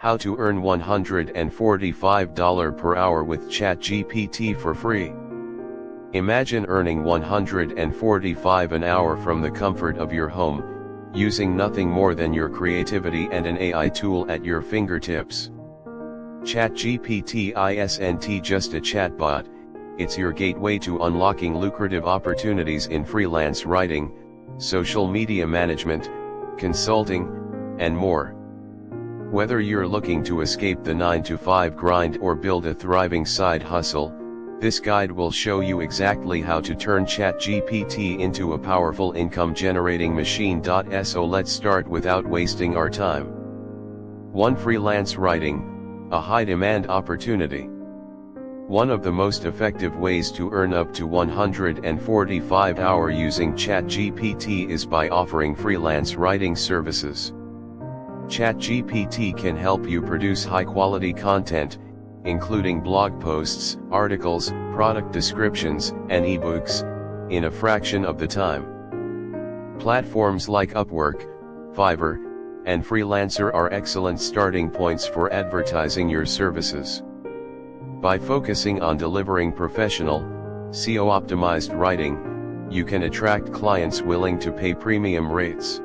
How to earn $145 per hour with ChatGPT for free. Imagine earning $145 an hour from the comfort of your home, using nothing more than your creativity and an AI tool at your fingertips. ChatGPT isn't just a chatbot, it's your gateway to unlocking lucrative opportunities in freelance writing, social media management, consulting, and more. Whether you're looking to escape the 9-to-5 grind or build a thriving side hustle, this guide will show you exactly how to turn ChatGPT into a powerful income-generating machine. So let's start without wasting our time. 1. Freelance writing, a high-demand opportunity. One of the most effective ways to earn up to $145 hour using ChatGPT is by offering freelance writing services. ChatGPT can help you produce high-quality content, including blog posts, articles, product descriptions, and ebooks, in a fraction of the time. Platforms like Upwork, Fiverr, and Freelancer are excellent starting points for advertising your services. By focusing on delivering professional, SEO-optimized writing, you can attract clients willing to pay premium rates.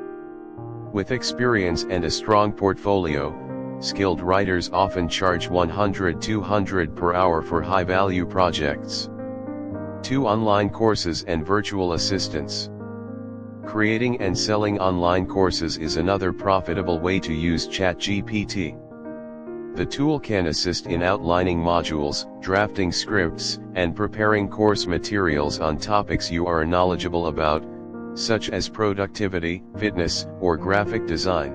With experience and a strong portfolio, skilled writers often charge $100-200 per hour for high-value projects. 2. Online courses and virtual assistants. Creating and selling online courses is another profitable way to use ChatGPT. The tool can assist in outlining modules, drafting scripts, and preparing course materials on topics you are knowledgeable about, such as productivity, fitness, or graphic design.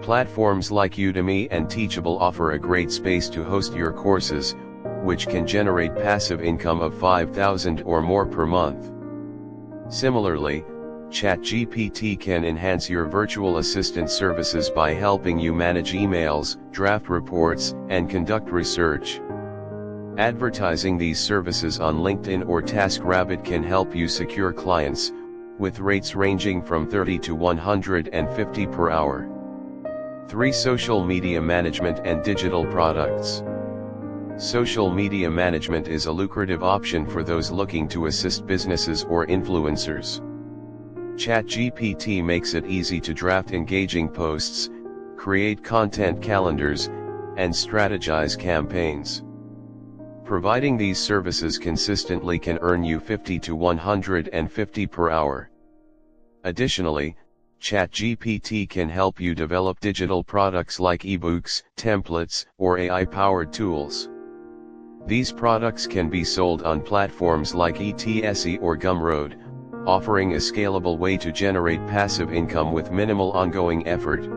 Platforms like Udemy and Teachable offer a great space to host your courses, which can generate passive income of $5,000 or more per month. Similarly, ChatGPT can enhance your virtual assistant services by helping you manage emails, draft reports, and conduct research. Advertising these services on LinkedIn or TaskRabbit can help you secure clients, with rates ranging from $30 to $150 per hour. 3. Social media management and digital products. Social media management is a lucrative option for those looking to assist businesses or influencers. ChatGPT makes it easy to draft engaging posts, create content calendars, and strategize campaigns. Providing these services consistently can earn you $50 to $150 per hour. Additionally, ChatGPT can help you develop digital products like ebooks, templates, or AI-powered tools. These products can be sold on platforms like Etsy or Gumroad, offering a scalable way to generate passive income with minimal ongoing effort.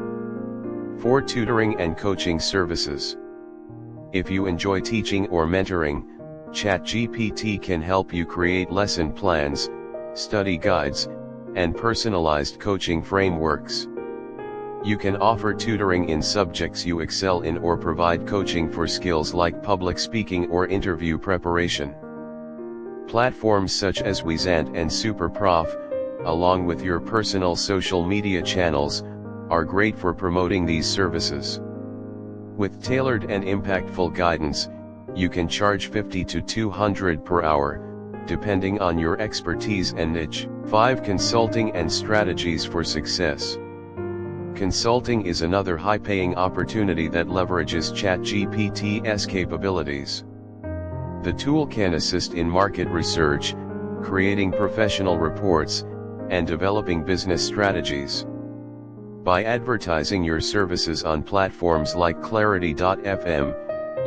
4. Tutoring and coaching services. If you enjoy teaching or mentoring, ChatGPT can help you create lesson plans, study guides, and personalized coaching frameworks. You can offer tutoring in subjects you excel in or provide coaching for skills like public speaking or interview preparation. Platforms such as Wizant and SuperProf, along with your personal social media channels, are great for promoting these services. With tailored and impactful guidance, you can charge $50 to $200 per hour, depending on your expertise and niche. 5. Consulting and strategies for success. Consulting is another high-paying opportunity that leverages ChatGPT's capabilities. The tool can assist in market research, creating professional reports, and developing business strategies. By advertising your services on platforms like Clarity.fm,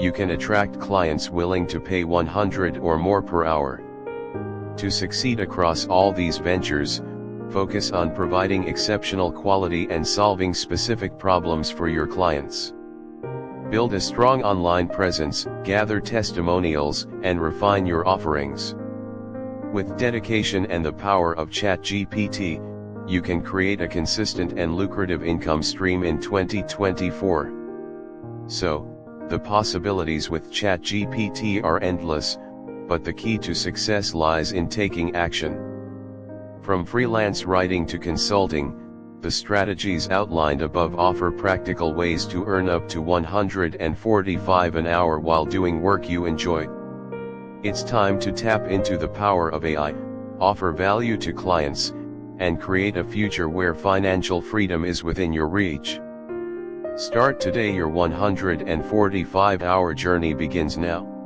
you can attract clients willing to pay $100 or more per hour. To succeed across all these ventures, focus on providing exceptional quality and solving specific problems for your clients. Build a strong online presence, gather testimonials, and refine your offerings. With dedication and the power of ChatGPT, you can create a consistent and lucrative income stream in 2024. So, the possibilities with ChatGPT are endless, but the key to success lies in taking action. From freelance writing to consulting, The strategies outlined above offer practical ways to earn up to $145 an hour while doing work you enjoy. It's time to tap into the power of AI, offer value to clients, and create a future where financial freedom is within your reach. Start today. Your 145-hour journey begins now.